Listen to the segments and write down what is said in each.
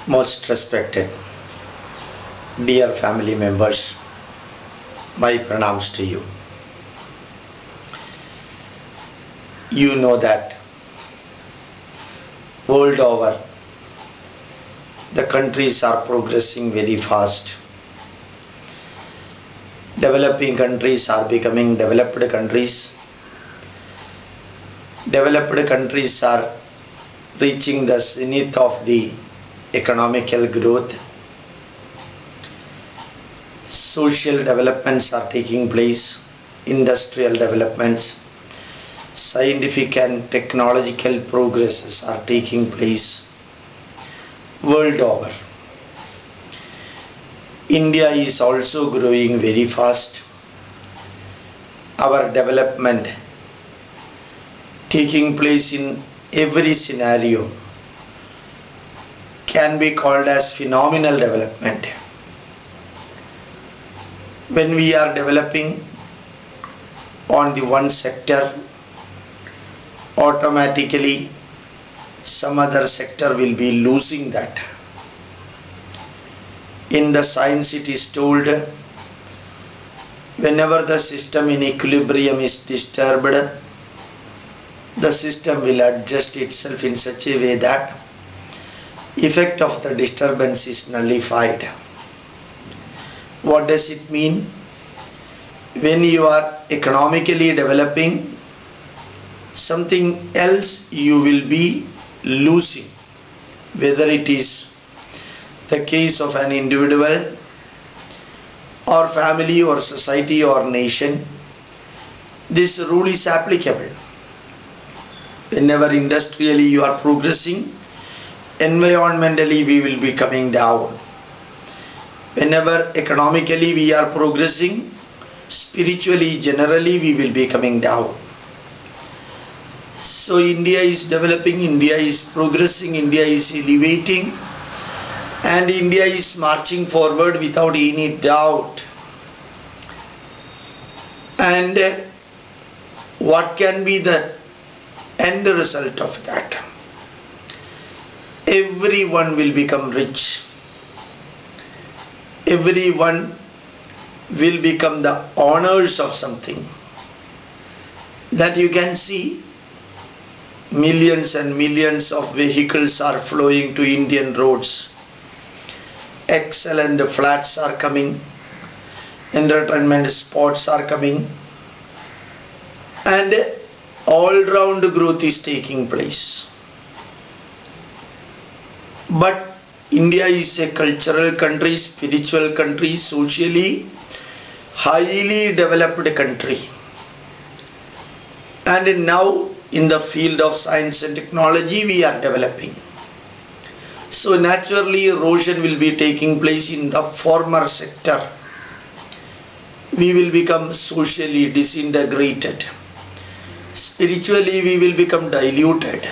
Most respected, dear family members, my pranams to you. You know that world over the countries are progressing very fast. Developing countries are becoming developed countries. Developed countries are reaching the zenith of the economical growth. Social developments are taking place, industrial developments, scientific and technological progresses are taking place world over. India is also growing very fast. Our development taking place in every scenario can be called as phenomenal development. When we are developing on the one sector, automatically some other sector will be losing that. In the science it is told, whenever the system in equilibrium is disturbed, the system will adjust itself in such a way that effect of the disturbance is nullified. What does it mean? When you are economically developing, something else you will be losing, whether it is the case of an individual or family or society or nation. This rule is applicable. Whenever industrially you are progressing, environmentally we will be coming down. Whenever economically we are progressing, spiritually generally we will be coming down. So India is developing, India is progressing, India is elevating, and India is marching forward without any doubt. And what can be the end result of that? Everyone will become rich. Everyone will become the owners of something. That you can see, millions and millions of vehicles are flowing to Indian roads. Excellent flats are coming, entertainment spots are coming, and all round growth is taking place. But India is a cultural country, spiritual country, socially highly developed country. And now in the field of science and technology we are developing. So naturally erosion will be taking place in the former sector. We will become socially disintegrated. Spiritually we will become diluted.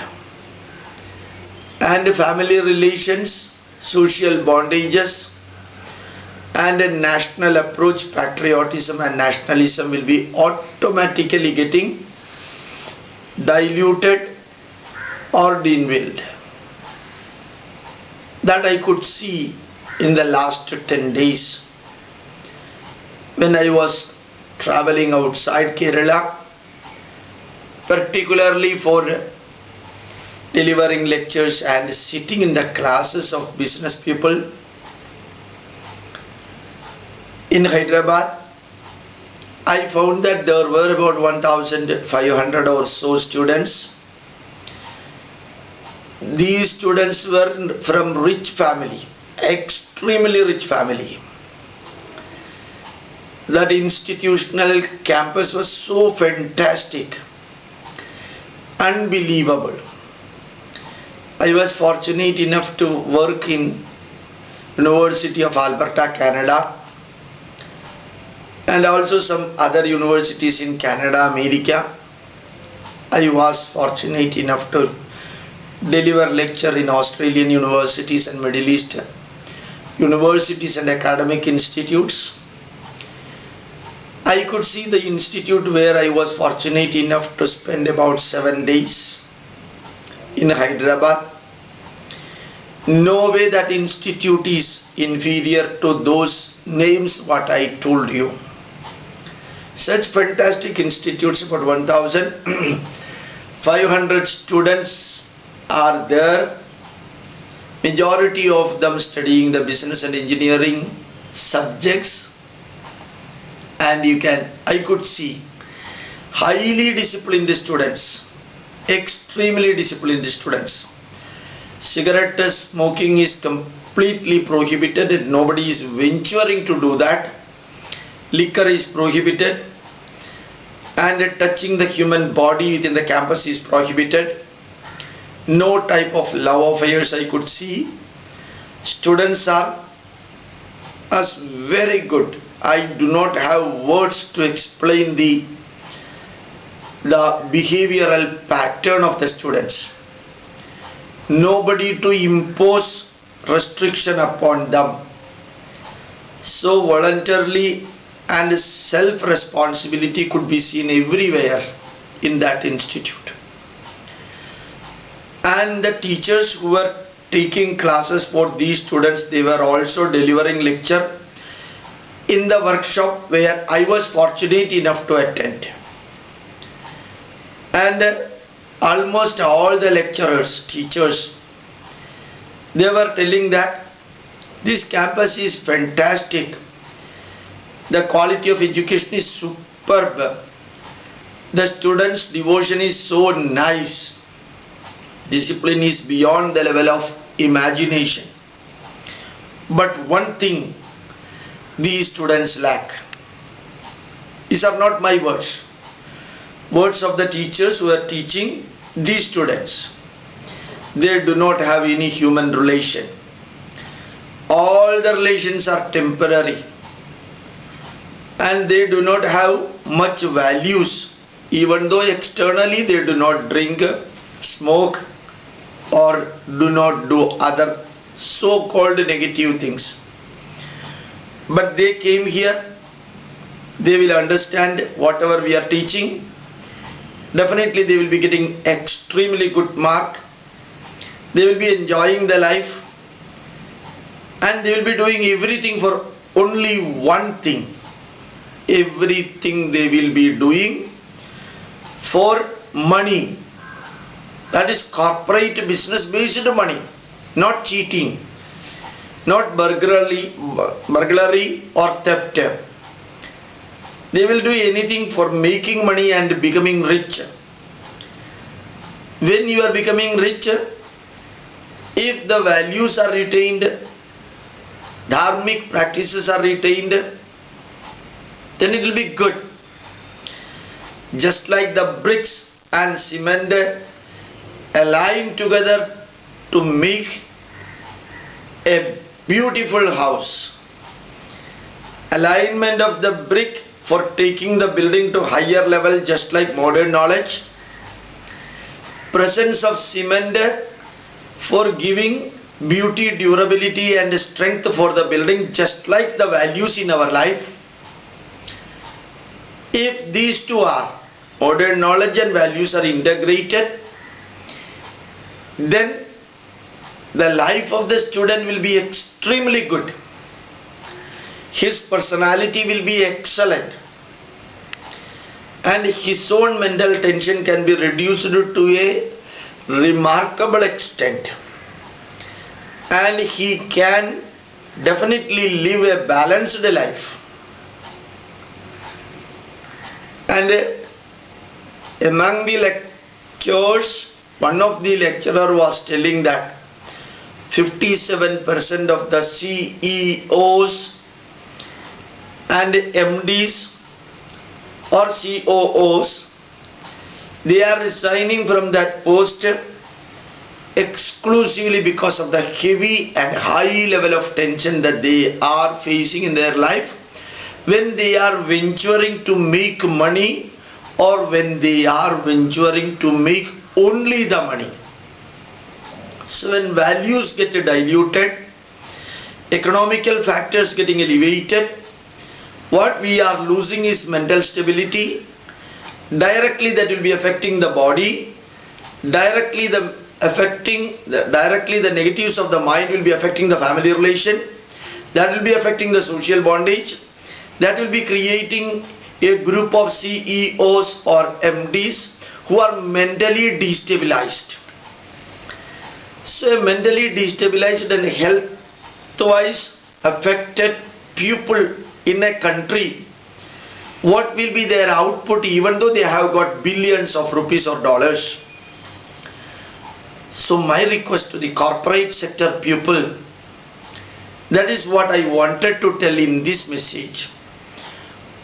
And family relations, social bondages, and a national approach, patriotism and nationalism will be automatically getting diluted or dwindled. That I could see in the last 10 days when I was traveling outside Kerala, particularly for delivering lectures and sitting in the classes of business people in Hyderabad. I found that there were about 1,500 or so students. These students were from rich family, extremely rich family. That institutional campus was so fantastic, unbelievable. I was fortunate enough to work in University of Alberta, Canada, and also some other universities in Canada, America. I was fortunate enough to deliver lecture in Australian universities and Middle East universities and academic institutes. I could see the institute where I was fortunate enough to spend about 7 days in Hyderabad. No way that institute is inferior to those names what I told you. Such fantastic institutes, about 1,500 students are there, majority of them studying the business and engineering subjects, and I could see highly disciplined students, extremely disciplined students. Cigarette smoking is completely prohibited and nobody is venturing to do that. Liquor is prohibited, and touching the human body within the campus is prohibited. No type of love affairs I could see. Students are as very good. I do not have words to explain the behavioral pattern of the students. Nobody to impose restriction upon them. So voluntarily and self-responsibility could be seen everywhere in that institute. And the teachers who were taking classes for these students, they were also delivering lecture in the workshop where I was fortunate enough to attend. And almost all the lecturers, teachers, they were telling that this campus is fantastic. The quality of education is superb. The students' devotion is so nice. Discipline is beyond the level of imagination. But one thing these students lack. These are not my words. Words of the teachers who are teaching these students. They do not have any human relation. All the relations are temporary. And they do not have much values, even though externally they do not drink, smoke, or do not do other so-called negative things. But they came here, they will understand whatever we are teaching. Definitely they will be getting extremely good mark. They will be enjoying their life, and they will be doing everything for only one thing. Everything they will be doing for money. That is corporate business based money, not cheating, not burglary or theft. They will do anything for making money and becoming rich. When you are becoming rich, if the values are retained, dharmic practices are retained, then it will be good. Just like the bricks and cement align together to make a beautiful house. Alignment of the brick for taking the building to higher level, just like modern knowledge. Presence of cement for giving beauty, durability and strength for the building, just like the values in our life. If these two are, modern knowledge and values are integrated, then the life of the student will be extremely good. His personality will be excellent, and his own mental tension can be reduced to a remarkable extent, and he can definitely live a balanced life. And among the lectures, one of the lecturer was telling that 57% of the CEOs and MDs or COOs, they are resigning from that post exclusively because of the heavy and high level of tension that they are facing in their life when they are venturing to make money, or when they are venturing to make only the money. So when values get diluted, economical factors getting elevated, what we are losing is mental stability. Directly that will be affecting the body. Directly the affecting directly the negatives of the mind will be affecting the family relation, that will be affecting the social bondage, that will be creating a group of CEOs or MDs who are mentally destabilized. So a mentally destabilized and health-wise affected people in a country, what will be their output even though they have got billions of rupees or dollars? So my request to the corporate sector people, that is what I wanted to tell in this message.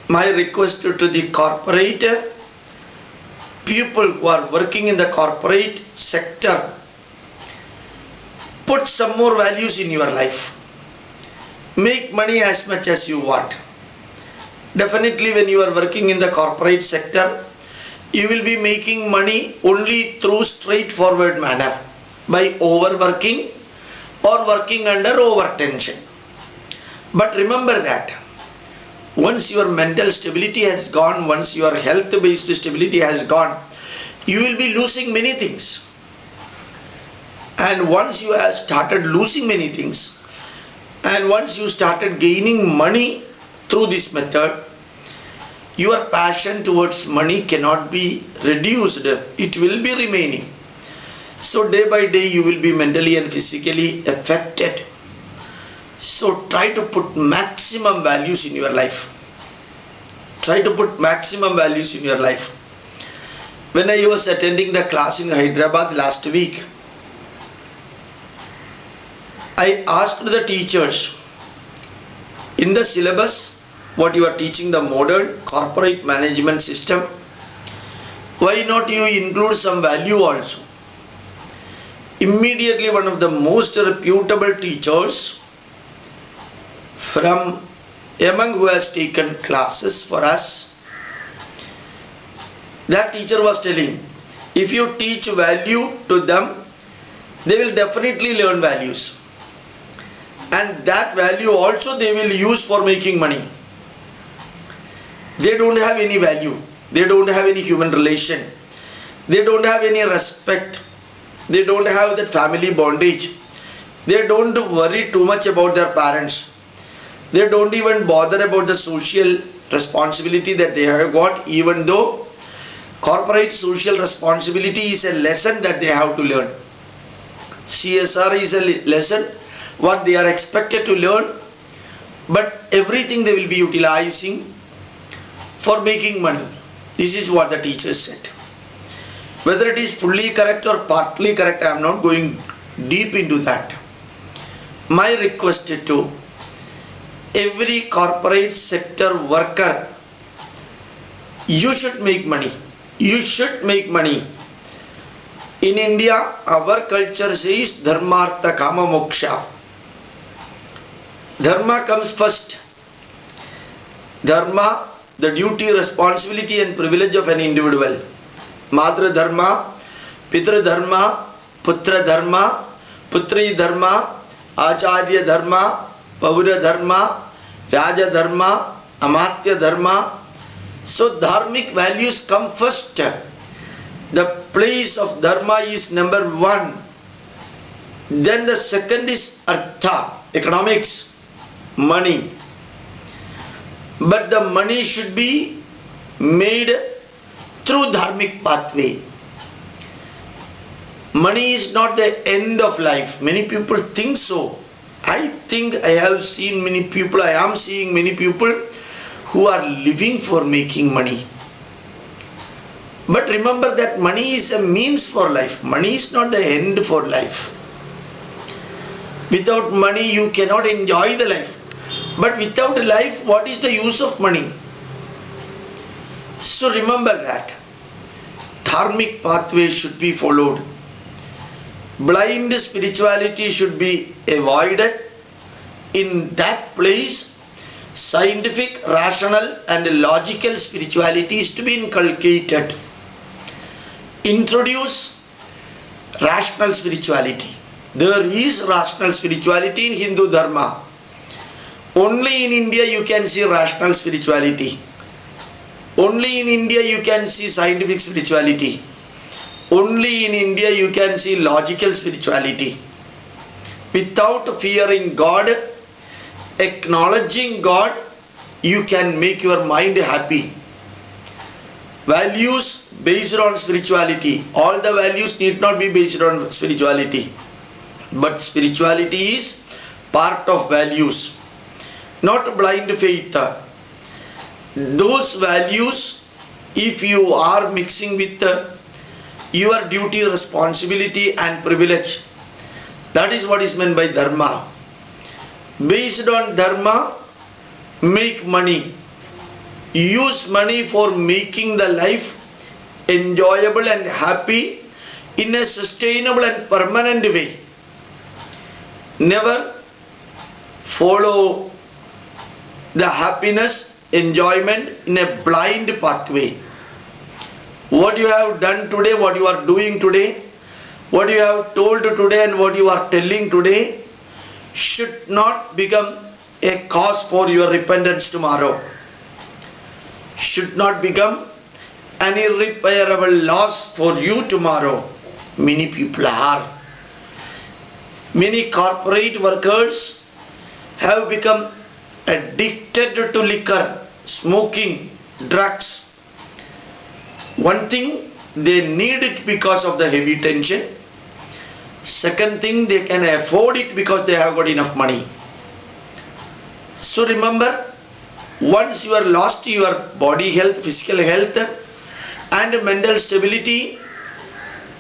My request to the corporate people who are working in the corporate sector, put some more values in your life. Make money as much as you want. Definitely when you are working in the corporate sector, you will be making money only through straightforward manner, by overworking or working under overtension. But remember that once your mental stability has gone, once your health based stability has gone, you will be losing many things. And once you have started losing many things, and once you started gaining money through this method, your passion towards money cannot be reduced, it will be remaining. So day by day you will be mentally and physically affected. So try to put maximum values in your life. Try to put maximum values in your life. When I was attending the class in Hyderabad last week, I asked the teachers, in the syllabus what you are teaching, the modern corporate management system, why not you include some value also? Immediately one of the most reputable teachers from among who has taken classes for us, that teacher was telling, if you teach value to them, they will definitely learn values. And that value also they will use for making money. They don't have any value. They don't have any human relation. They don't have any respect. They don't have that family bondage. They don't worry too much about their parents. They don't even bother about the social responsibility that they have got, even though corporate social responsibility is a lesson that they have to learn. CSR is a lesson what they are expected to learn, but everything they will be utilizing for making money. This is what the teacher said. Whether it is fully correct or partly correct, I am not going deep into that. My request to every corporate sector worker, you should make money. You should make money. In India, our culture says dharmartha kama moksha. Dharma comes first. Dharma, the duty, responsibility and privilege of an individual. Madra dharma, pitra dharma, putra dharma, putri dharma, acharya dharma, paura dharma, raja dharma, amatya dharma. So dharmic values come first. The place of dharma is number one. Then the second is artha, economics, money. But the money should be made through dharmic pathway. Money is not the end of life. Many people think so. I think I have seen many people, I am seeing many people who are living for making money. But remember that money is a means for life. Money is not the end for life. Without money you cannot enjoy the life. But without life, what is the use of money? So remember that. Dharmic pathway should be followed. Blind spirituality should be avoided. In that place, scientific, rational and logical spirituality is to be inculcated. Introduce rational spirituality. There is rational spirituality in Hindu Dharma. Only in India you can see rational spirituality. Only in India you can see scientific spirituality. Only in India you can see logical spirituality. Without fearing God, acknowledging God, you can make your mind happy. Values based on spirituality. All the values need not be based on spirituality. But spirituality is part of values, not blind faith. Those values, if you are mixing with your duty, responsibility and privilege, that is what is meant by dharma. Based on dharma, make money. Use money for making the life enjoyable and happy in a sustainable and permanent way. Never follow the happiness, enjoyment in a blind pathway. What you have done today, what you are doing today, what you have told today and what you are telling today should not become a cause for your repentance tomorrow. Should not become an irreparable loss for you tomorrow. Many people are. Many corporate workers have become addicted to liquor, smoking, drugs. One thing, they need it because of the heavy tension. Second thing, they can afford it because they have got enough money. So remember, once you are lost your body health, physical health and mental stability,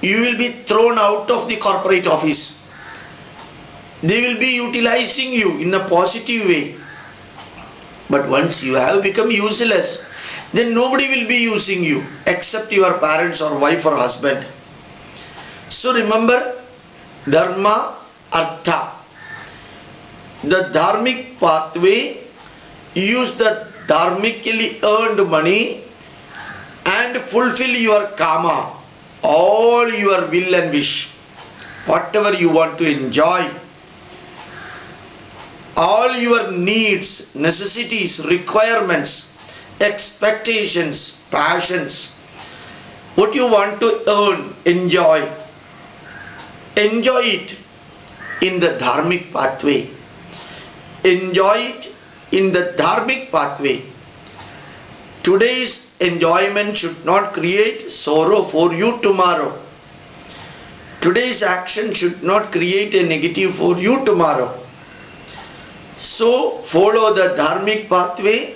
you will be thrown out of the corporate office. They will be utilizing you in a positive way. But once you have become useless, then nobody will be using you except your parents or wife or husband. So remember, dharma, artha. The dharmic pathway, use the dharmically earned money and fulfill your karma, all your will and wish, whatever you want to enjoy, all your needs, necessities, requirements, expectations, passions, what you want to earn, enjoy it in the dharmic pathway. Enjoy it in the dharmic pathway. Today's enjoyment should not create sorrow for you tomorrow. Today's action should not create a negative for you tomorrow. So follow the dharmic pathway,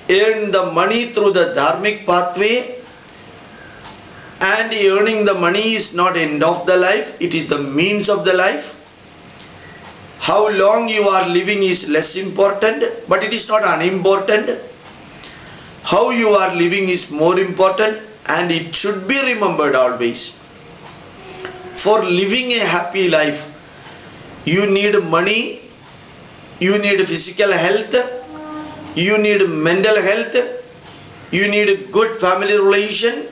earn the money through the dharmic pathway, and earning the money is not end of the life, it is the means of the life. How long you are living is less important, but it is not unimportant. How you are living is more important, and it should be remembered always. For living a happy life, you need money, you need physical health, you need mental health, you need good family relation,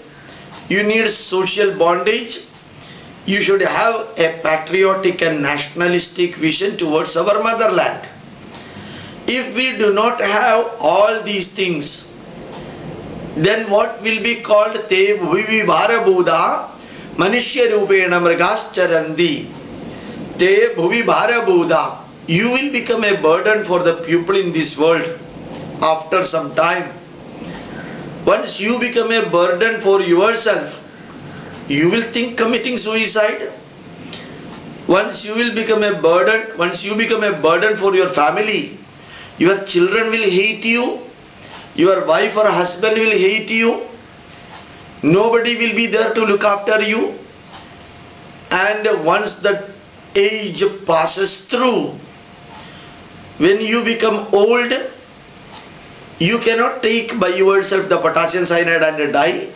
you need social bondage. You should have a patriotic and nationalistic vision towards our motherland. If we do not have all these things, then what will be called te bhuvi bharabhuda manishya rupena mrigascharanti. Te bhuvi bharabhuda. You will become a burden for the people in this world after some time. Once you become a burden for yourself, you will think committing suicide. Once you become a burden for your family, your children will hate you, your wife or husband will hate you, nobody will be there to look after you, and once the age passes through, when you become old, you cannot take by yourself the potassium cyanide and die.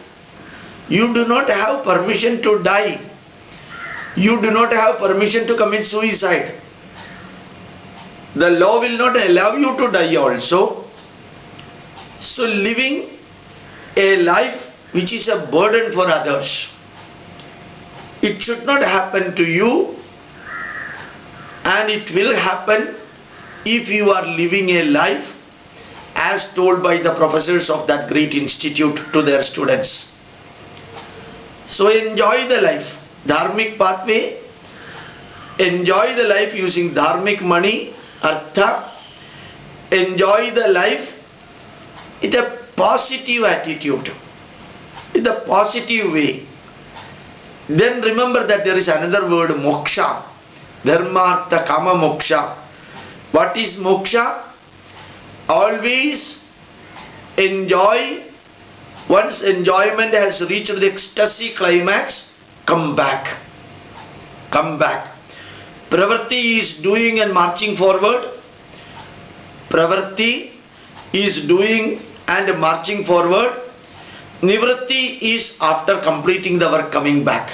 You do not have permission to die. You do not have permission to commit suicide. The law will not allow you to die also. So living a life which is a burden for others, it should not happen to you, and it will happen if you are living a life as told by the professors of that great institute to their students. So enjoy the life. Dharmic pathway, enjoy the life using dharmic money, artha. Enjoy the life with a positive attitude, with a positive way. Then remember that there is another word, moksha. Dharma, artha, kama, moksha. What is moksha? Always enjoy. Once enjoyment has reached the ecstasy climax, come back. Come back. Pravritti is doing and marching forward. Pravritti is doing and marching forward. Nivritti is after completing the work coming back.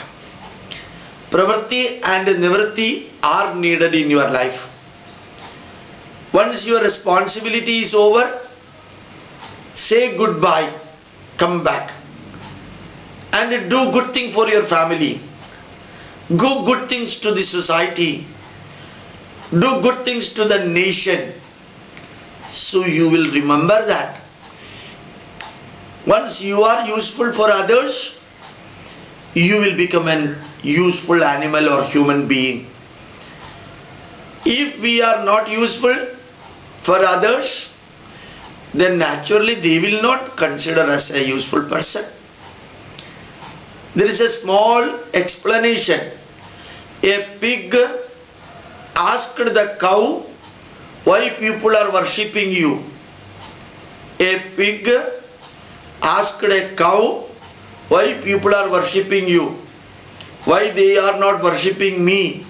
Pravritti and Nivritti are needed in your life. Once your responsibility is over, say goodbye, come back. And do good thing for your family. Do good things to the society. Do good things to the nation. So you will remember that. Once you are useful for others, you will become an useful animal or human being. If we are not useful for others, then naturally they will not consider us a useful person. There is a small explanation. A pig asked the cow, why people are worshipping you? A pig asked a cow, why people are worshipping you? Why they are not worshipping me?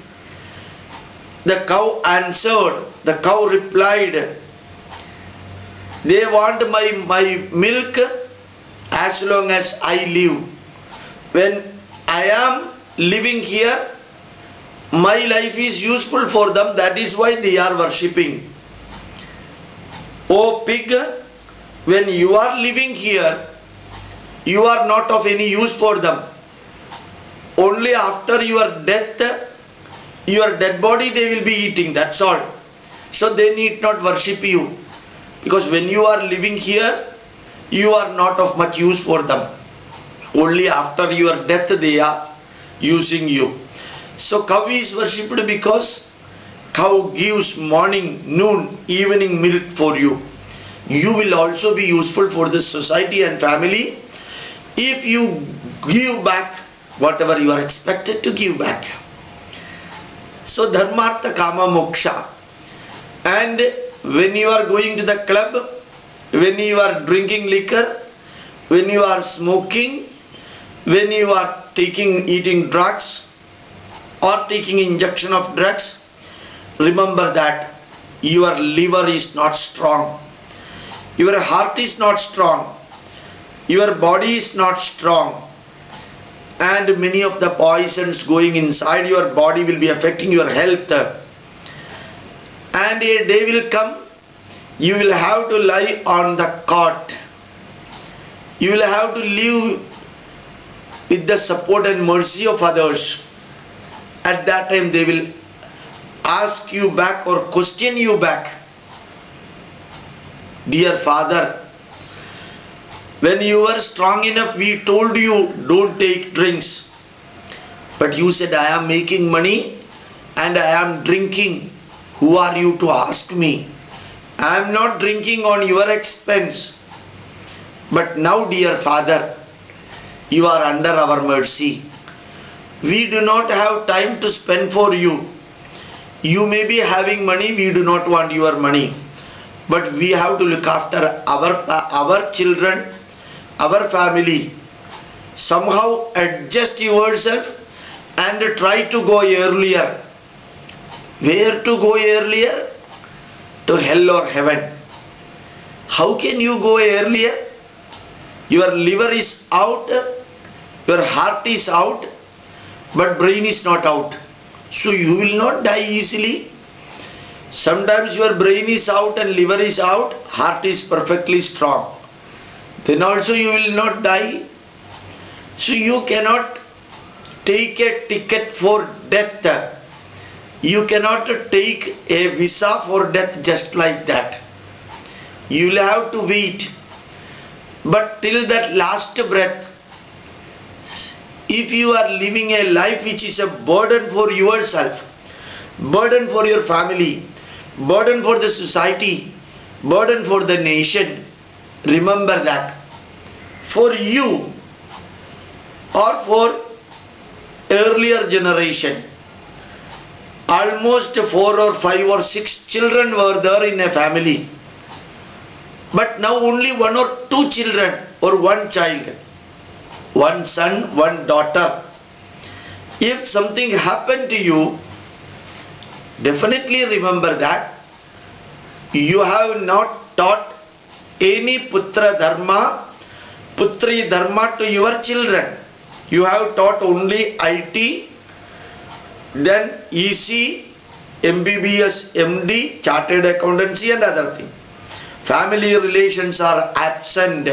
The cow answered, the cow replied, they want my milk as long as I live. When I am living here, my life is useful for them, that is why they are worshipping. O pig, when you are living here, you are not of any use for them. Only after your death, your dead body they will be eating, that's all. So they need not worship you. Because when you are living here, you are not of much use for them. Only after your death they are using you. So cow is worshipped because cow gives morning, noon, evening milk for you. You will also be useful for the society and family if you give back whatever you are expected to give back. So dharmartha kama moksha. And when you are going to the club, when you are drinking liquor, when you are smoking, when you are eating drugs or taking injection of drugs, remember that your liver is not strong, your heart is not strong, your body is not strong, and many of the poisons going inside your body will be affecting your health. And a day will come, you will have to lie on the cot. You will have to live with the support and mercy of others. At that time they will ask you back or question you back. Dear father, when you were strong enough, we told you don't take drinks. But you said I am making money and I am drinking. Who are you to ask me? I am not drinking on your expense. But now, dear father, you are under our mercy. We do not have time to spend for you. You may be having money, we do not want your money. But we have to look after our children, our family. Somehow adjust yourself and try to go earlier. Where to go earlier? To hell or heaven. How can you go earlier? Your liver is out, your heart is out, but brain is not out. So you will not die easily. Sometimes your brain is out and liver is out, heart is perfectly strong. Then also you will not die. So you cannot take a ticket for death. You cannot take a visa for death just like that. You will have to wait. But till that last breath, If you are living a life which is a burden for yourself, burden for your family, burden for the society, burden for the nation, remember that for you or for earlier generation, almost 4 or 5 or 6 children were there in a family, but now only 1 or 2 children or 1 child, 1 son, 1 daughter. If something happened to you, definitely remember that you have not taught any putra dharma, putri dharma to your children. You have taught only IT, then EC, MBBS, MD, chartered accountancy and other things. Family relations are absent.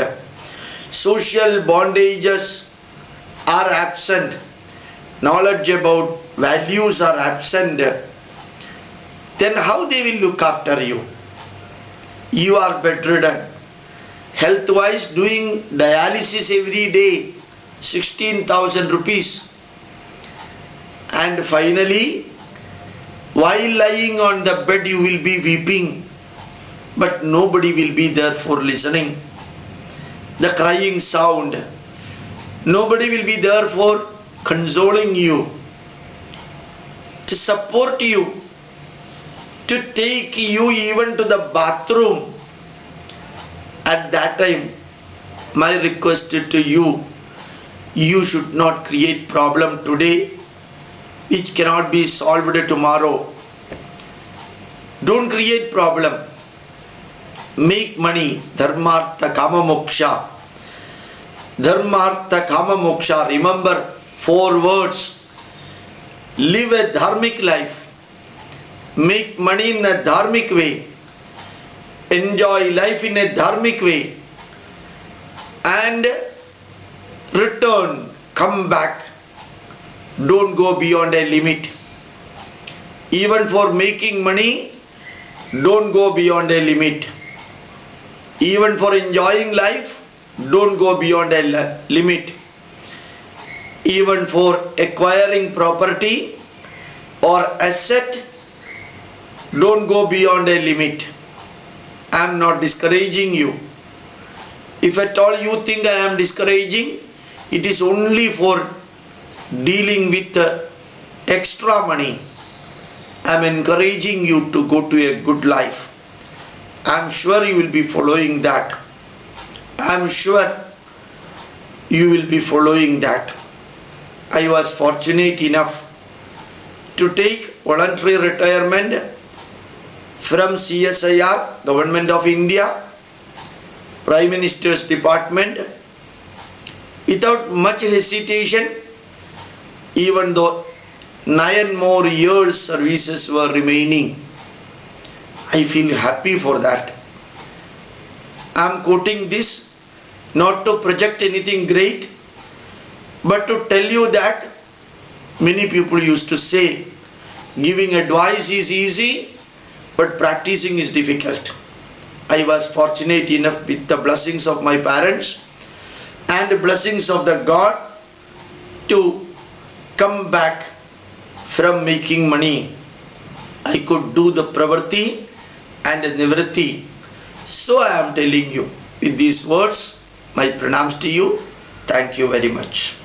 Social bondages are absent. Knowledge about values are absent. Then how they will look after you? You are bedridden. Health-wise, doing dialysis every day, 16,000 rupees. And finally, while lying on the bed, you will be weeping, but nobody will be there for listening. The crying sound, nobody will be there for consoling you, to support you, to take you even to the bathroom. At that time, my request to you, you should not create problem today which cannot be solved tomorrow. Don't create problem. Make money. Dharmartha kama moksha. Dharmartha kama moksha. Remember 4 words. Live a dharmic life. Make money in a dharmic way. Enjoy life in a dharmic way. And return. Come back. Don't go beyond a limit. Even for making money, don't go beyond a limit. Even for enjoying life, don't go beyond a limit. Even for acquiring property or asset, don't go beyond a limit. I am not discouraging you. If at all you think I am discouraging, it is only for dealing with extra money. I am encouraging you to go to a good life. I am sure you will be following that. I am sure you will be following that. I was fortunate enough to take voluntary retirement from CSIR, Government of India, Prime Minister's Department, without much hesitation, even though 9 more years services were remaining. I feel happy for that. I am quoting this not to project anything great, but to tell you that many people used to say giving advice is easy, but practicing is difficult. I was fortunate enough with the blessings of my parents and the blessings of the God to come back from making money. I could do the pravarti and the nivritti. So I am telling you with these words, my pranams to you. Thank you very much.